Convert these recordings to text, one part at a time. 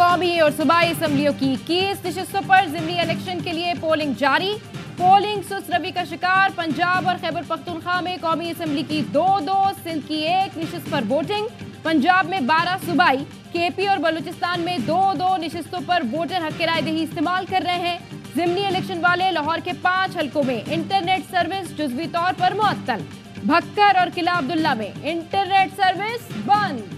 कौमी और सूबाई असम्बलियों की 21 नशिस्तों पर ज़िमनी इलेक्शन के लिए पोलिंग जारी। पोलिंग सुस्त रवि का शिकार। पंजाब और खैबर पख्तूनख्वा में कौमी असम्बली की 2-2, सिंध की 1 नशिस्त पर वोटिंग। पंजाब में 12 सूबाई, केपी और बलूचिस्तान में 2-2 नशिस्तों पर वोटर हक राय दही इस्तेमाल कर रहे हैं। ज़िमनी इलेक्शन वाले लाहौर के 5 हलकों में इंटरनेट सर्विस जुज़वी तौर पर मुअत्तल। भक्कर और किला अब्दुल्ला में इंटरनेट सर्विस बंद।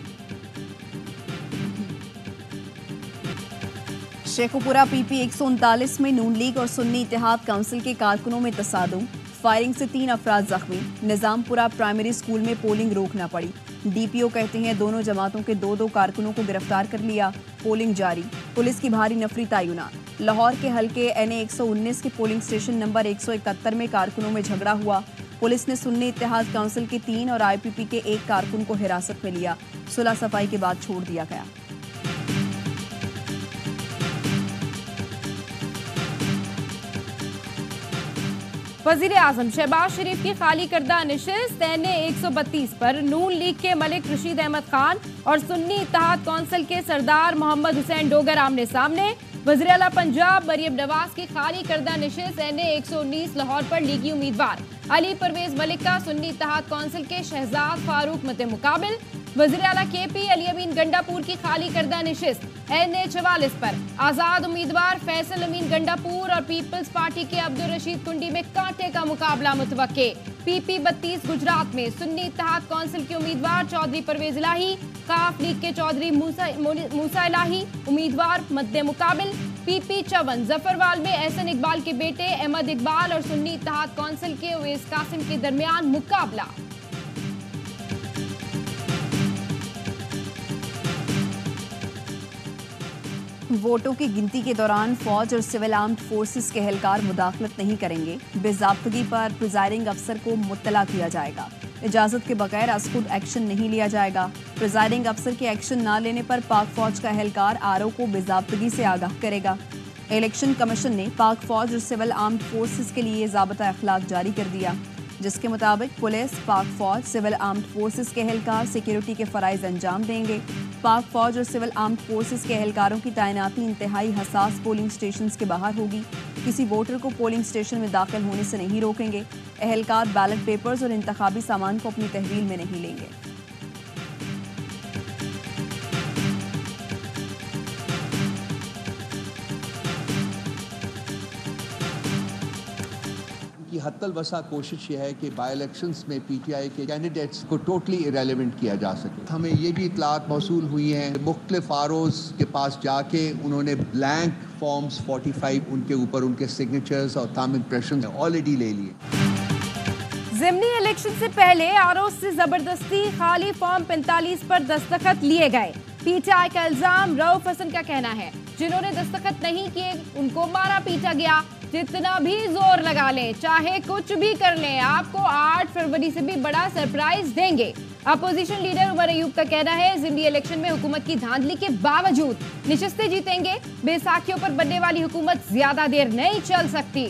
शेखुपुरा पीपी 139 में नून लीग और सुन्नी इत्तेहाद काउंसिल के कारकुनों में तसादुम। फायरिंग से 3 अफराद जख्मी। निजामपुरा प्राइमरी स्कूल में पोलिंग रोकना पड़ी। डीपीओ कहते हैं दोनों जमातों के 2-2 कारकुनों को गिरफ्तार कर लिया। पोलिंग जारी। पुलिस की भारी नफरी तैनात। लाहौर के हल्के NA 119 के पोलिंग स्टेशन नंबर 171 में कारकुनों में झगड़ा हुआ। पुलिस ने सुन्नी इत्तेहाद काउंसिल के 3 और IPP के 1 कारकुन को हिरासत में लिया। सुलह सफाई के बाद छोड़ दिया गया। वजीर आजम शहबाज शरीफ की खाली करदा नशिस्त NA 132 पर नून लीग के मलिक रशीद अहमद खान और सुन्नी इत्तेहाद कौंसिल के सरदार मोहम्मद हुसैन डोगर आमने सामने। वज़ीर आला पंजाब मरियम नवाज की खाली करदा नशिस्त NA 119 लाहौर पर लीगी उम्मीदवार अली परवेज मलिक का सुन्नी इत्तेहाद कौंसिल के शहजाद फारूक मद्दे मुकाबिल। वज़ीर आला KP अली अमीन गंडापुर की खाली करदा नशिस्त NA 44 पर आजाद उम्मीदवार फैसल अमीन गंडापुर और पीपल्स पार्टी के अब्दुल रशीद कुंडी में कांटे का मुकाबला मुतवक्के। PP 32 गुजरात में सुन्नी इत्तेहाद कौंसिल के उम्मीदवार चौधरी परवेज इलाही, काफ लीग के चौधरी मूसा इलाही उम्मीदवार मद्दे मुकाबिल। PP 54 जफरवाल में एहसन इकबाल के बेटे अहमद इकबाल और सुन्नी इत्तेहाद कौंसिल के उवैस कासिम के दरमियान मुकाबला। वोटों की गिनती के दौरान फौज और सिविल आर्म्ड फोर्सेस के एहलकार मुदाखलत नहीं करेंगे। बेज़ाब्तगी पर प्रिजाइडिंग अफसर को मुत्तला किया जाएगा। इजाज़त के बगैर अज़खुद एक्शन नहीं लिया जाएगा। प्रिजाइडिंग अफसर के एक्शन न लेने पर पाक फौज का एहलकार RO को बेज़ाब्तगी से आगाह करेगा। इलेक्शन कमीशन ने पाक फौज और सिविल आर्म्ड फोर्सेस के लिए ज़ाबता अखलाक जारी कर दिया, जिसके मुताबिक पुलिस, पाक फौज, सिविल आर्म्ड फोर्सेस के एहलकार सिक्योरिटी के फ़राइज़ अंजाम देंगे। पाक फौज और सिविल आर्म्ड फोर्सेस के एहलकारों की तैनाती इंतहाई हसास पोलिंग स्टेशन के बाहर होगी। किसी वोटर को पोलिंग स्टेशन में दाखिल होने से नहीं रोकेंगे। एहलकार बैलेट पेपर्स और इंतखाबी सामान को अपनी तहवील में नहीं लेंगे। की हत्तल वसा कोशिश ये है कि बाई इलेक्शंस में PTI के कैंडिडेट्स को टोटली इरेलीवेंट किया जा सके। हमें ये भी इतलात मौसूल हुई हैं मुख्तलिफ ROs के पास जाके उन्होंने ब्लैंक फॉर्म्स 45 उनके ऊपर उनके सिग्नेचर्स और थंब इम्प्रेशन ऑलरेडी ले लिए। ज़िमनी इलेक्शन से पहले ROs से जबरदस्ती खाली फॉर्म 45 पर दस्तखत लिए गए। PTI का इल्जाम। रऊफ हसन का कहना है जिन्होंने दस्तखत नहीं किए उनको मारा पीटा गया। जितना भी जोर लगा लें, चाहे कुछ भी कर लें, आपको 8 फरवरी से भी बड़ा सरप्राइज देंगे। अपोजिशन लीडर उमर अयूब का कहना है ज़िमनी इलेक्शन में हुकूमत की धांधली के बावजूद नशिस्तें जीतेंगे। बैसाखियों पर बनने वाली हुकूमत ज्यादा देर नहीं चल सकती।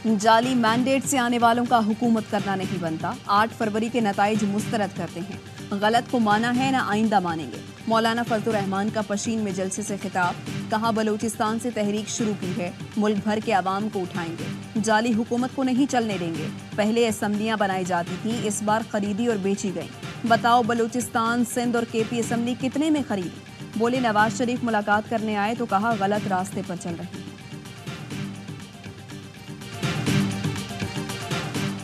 जाली मैंडेट से आने वालों का हुकूमत करना नहीं बनता। 8 फरवरी के नताइज मुस्तरद करते हैं। गलत को माना है ना आइंदा मानेंगे। मौलाना फजलुर रहमान का पशीन में जलसे से खिताब। कहा बलूचिस्तान से तहरीक शुरू की है, मुल्क भर के अवाम को उठाएंगे। जाली हुकूमत को नहीं चलने देंगे। पहले असम्बलियां बनाई जाती थी, इस बार खरीदी और बेची गई। बताओ बलूचिस्तान, सिंध और KP असम्बली कितने में खरीदी? बोले नवाज शरीफ मुलाकात करने आए तो कहा गलत रास्ते पर चल रहे हैं।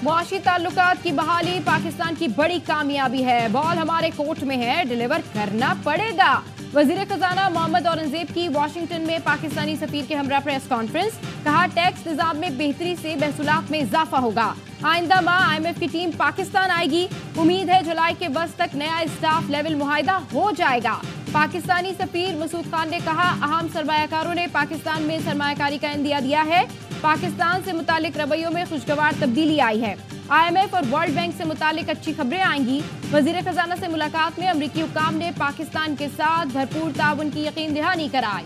मुआशी ताल्लुकात की बहाली पाकिस्तान की बड़ी कामयाबी है। बॉल हमारे कोर्ट में है, डिलीवर करना पड़ेगा। वजीर खजाना मोहम्मद औरंगजेब की वाशिंगटन में पाकिस्तानी सफीर के हमरा प्रेस कॉन्फ्रेंस। कहा टैक्स निजाम में बेहतरी से महसूलात में इजाफा होगा। आइंदा माह IMF की टीम पाकिस्तान आएगी। उम्मीद है जुलाई के बस तक नया स्टाफ लेवल मुआहिदा हो जाएगा। पाकिस्तानी सफीर मसूद खान ने कहा अहम सरमायाकारों ने पाकिस्तान में सरमायाकारी का इंदिया दिया है। पाकिस्तान से मुतालिक रवैयों में खुशगवार तब्दीली आई है। IMF और वर्ल्ड बैंक से मुतालिक अच्छी खबरें आएंगी। वजीर खजाना से मुलाकात में अमरीकी हुक्काम ने पाकिस्तान के साथ भरपूर ताउन की यकीन दहानी कराई।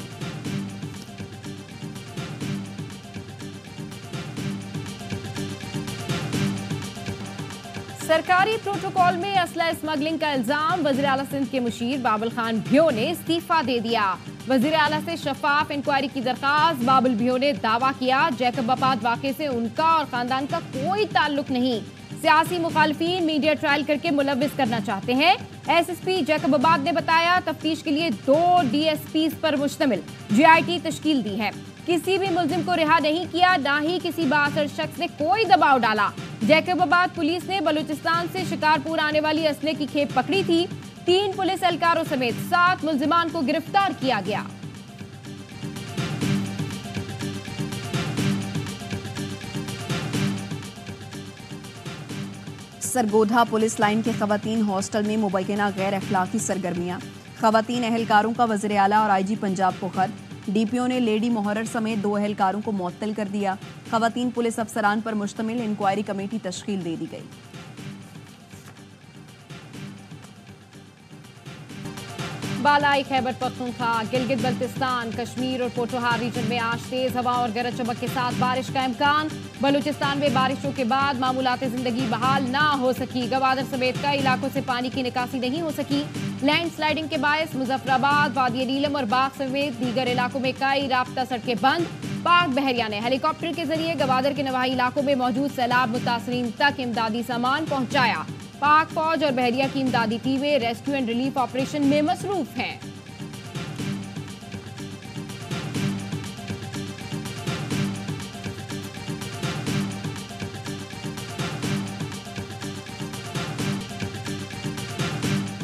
सरकारी प्रोटोकॉल में असला स्मगलिंग का इल्जाम, वज़ीर आला सिंध के मुशीर बाबुल खान भियो ने इस्तीफा दे दिया। वज़ीर आला से शफाफ इंक्वायरी की दरखास्त। बाबुल भियो ने दावा किया जैकबाबाद वाक़े से उनका और खानदान का कोई ताल्लुक नहीं। सियासी मुखालफीन मीडिया ट्रायल करके मुलविस करना चाहते हैं। एसएसपी जैकबाबाद ने बताया तफ्तीश के लिए 2 DSPs पर मुश्तमिल GIT तश्कील दी है। किसी भी मुल्जिम को रिहा नहीं किया, ना ही किसी बाअसर शख्स ने कोई दबाव डाला। जैकबाबाद पुलिस ने बलूचिस्तान से शिकारपुर आने वाली असले की खेप पकड़ी थी। 3 पुलिस एहलकारों समेत 7 मुल्जिमान को गिरफ्तार किया गया। सरगोधा पुलिस लाइन के खवातीन हॉस्टल में मुबैना गैर अखलाकी सरगर्मियां। खवातीन एहलकारों का वज़ीर आला और IG पंजाब को खत। DPO ने लेडी मोहर्रर समेत 2 एहलकारों को मुअत्तल कर दिया। खवातीन पुलिस अफसरान पर मुश्तमिल इंक्वायरी कमेटी तश्कील दे दी गई। बालाई खैबर पख्तूनख्वा, गिलगित बल्तिस्तान, कश्मीर और पोठोहार रीजन में आज तेज हवा और गरज चमक के साथ बारिश का इम्कान। बलूचिस्तान में बारिशों के बाद मामूलात जिंदगी बहाल ना हो सकी। गवादर समेत कई इलाकों से पानी की निकासी नहीं हो सकी। लैंडस्लाइडिंग के बायस मुजफ्फराबाद, वादी नीलम और बाग समेत दीगर इलाकों में कई राब्ता सड़कें बंद। पाक बहरिया ने हेलीकॉप्टर के जरिए गवादर के नवाही इलाकों में मौजूद सैलाब मुतासरीन तक इमदादी सामान पहुंचाया। पाक फौज और बहरिया की इमदादी टीमें रेस्क्यू एंड रिलीफ ऑपरेशन में मसरूफ हैं।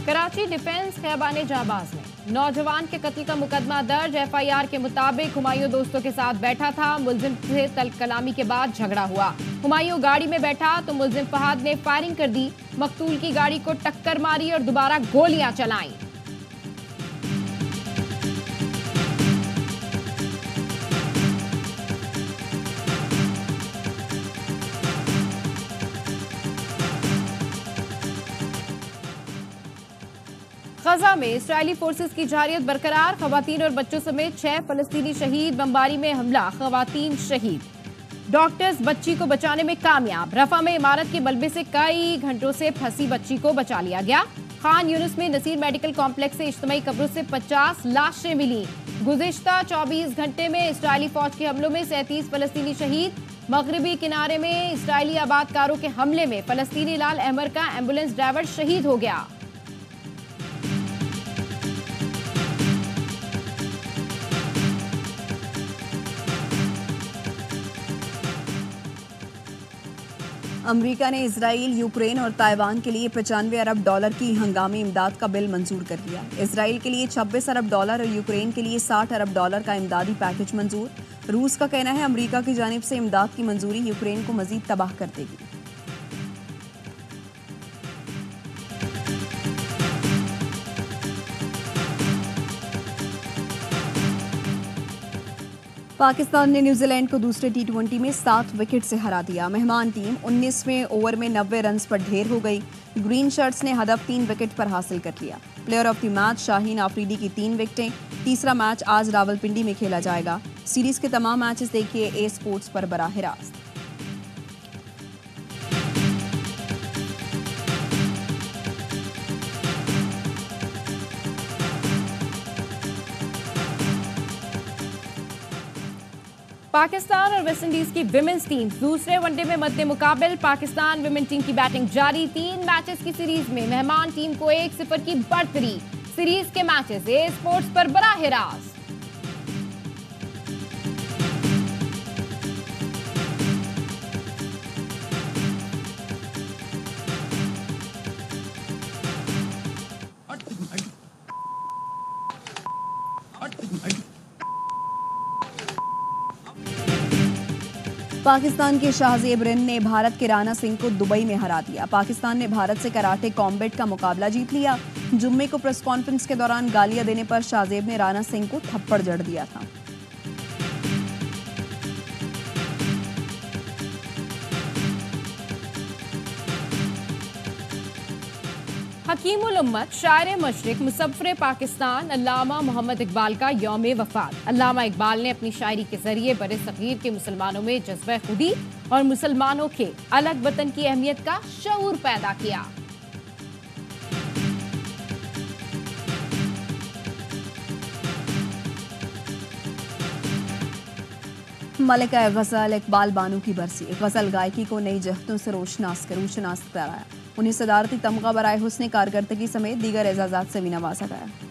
कराची डिफेंस खैबाने जाबाज में नौजवान के कत्ल का मुकदमा दर्ज। FIR के मुताबिक हुमायूं दोस्तों के साथ बैठा था। मुलजिम से तल्ख कलामी के बाद झगड़ा हुआ। हुमायूं गाड़ी में बैठा तो मुलजिम फहद ने फायरिंग कर दी। मकतूल की गाड़ी को टक्कर मारी और दोबारा गोलियां चलाईं। गजा में इस्राएली फोर्सेस की जारियत बरकरार। खवातीन और बच्चों समेत 6 फलस्तीनी शहीद। बमबारी में हमला, खवातीन शहीद। डॉक्टर्स बच्ची को बचाने में कामयाब। रफा में इमारत के मलबे से कई घंटों से फंसी बच्ची को बचा लिया गया। खान यूनुस में नसीर मेडिकल कॉम्प्लेक्स से इज्तिमाई कब्रों से 50 लाशें मिली। गुज़िश्ता 24 घंटे में इस्राएली फौज के हमलों में 37 फलस्तीनी शहीद। मगरबी किनारे में इस्राएली आबादकारों के हमले में फलस्तीनी लाल अहमर का एम्बुलेंस ड्राइवर शहीद हो गया। अमेरिका ने इजराइल, यूक्रेन और ताइवान के लिए $95 अरब की हंगामी इमदाद का बिल मंजूर कर दिया। इजराइल के लिए $26 अरब और यूक्रेन के लिए $60 अरब का इमदादी पैकेज मंजूर। रूस का कहना है अमेरिका की जानिब से इमदाद की मंजूरी यूक्रेन को मजीद तबाह कर देगी। पाकिस्तान ने न्यूजीलैंड को दूसरे T20 में 7 विकेट से हरा दिया। मेहमान टीम 19वें ओवर में 90 रन पर ढेर हो गई। ग्रीन शर्ट्स ने हदफ 3 विकेट पर हासिल कर लिया। Player of the match Shaheen Afridi की 3 विकेटें। तीसरा मैच आज रावलपिंडी में खेला जाएगा। सीरीज के तमाम मैचेस देखिए A स्पोर्ट्स पर बराह रास्त। पाकिस्तान और वेस्टइंडीज की विमेंस टीम दूसरे वनडे में मद्दे मुकाबिल। पाकिस्तान विमेन टीम की बैटिंग जारी। 3 मैचेस की सीरीज में मेहमान टीम को 1-0 की बढ़तरी। सीरीज के मैचेस A स्पोर्ट्स पर बराह रास्त। पाकिस्तान के शाहजेब रिन ने भारत के राणा सिंह को दुबई में हरा दिया। पाकिस्तान ने भारत से कराटे कॉम्बैट का मुकाबला जीत लिया। जुम्मे को प्रेस कॉन्फ्रेंस के दौरान गालियां देने पर शाहजेब ने राणा सिंह को थप्पड़ जड़ दिया था। हकीमुल उम्मत, शायर मशरिक, मुसफ़्फ़िर पाकिस्तान अल्लामा मोहम्मद इकबाल का यौम वफ़ात। अल्लामा इकबाल ने अपनी शायरी के जरिए बरे सग़ीर के मुसलमानों में जज्बे खुदी और मुसलमानों के अलग वतन की अहमियत का शऊर पैदा किया। मलिका गज़ल इकबाल बानो की बरसी। गज़ल गायकी को नई जहतों से रोशनास कराया। उन्हें सदारती तमगा बराए हुस्न कारकर्दगी समेत दीगर एजाज़ात से भी नवाजा गया।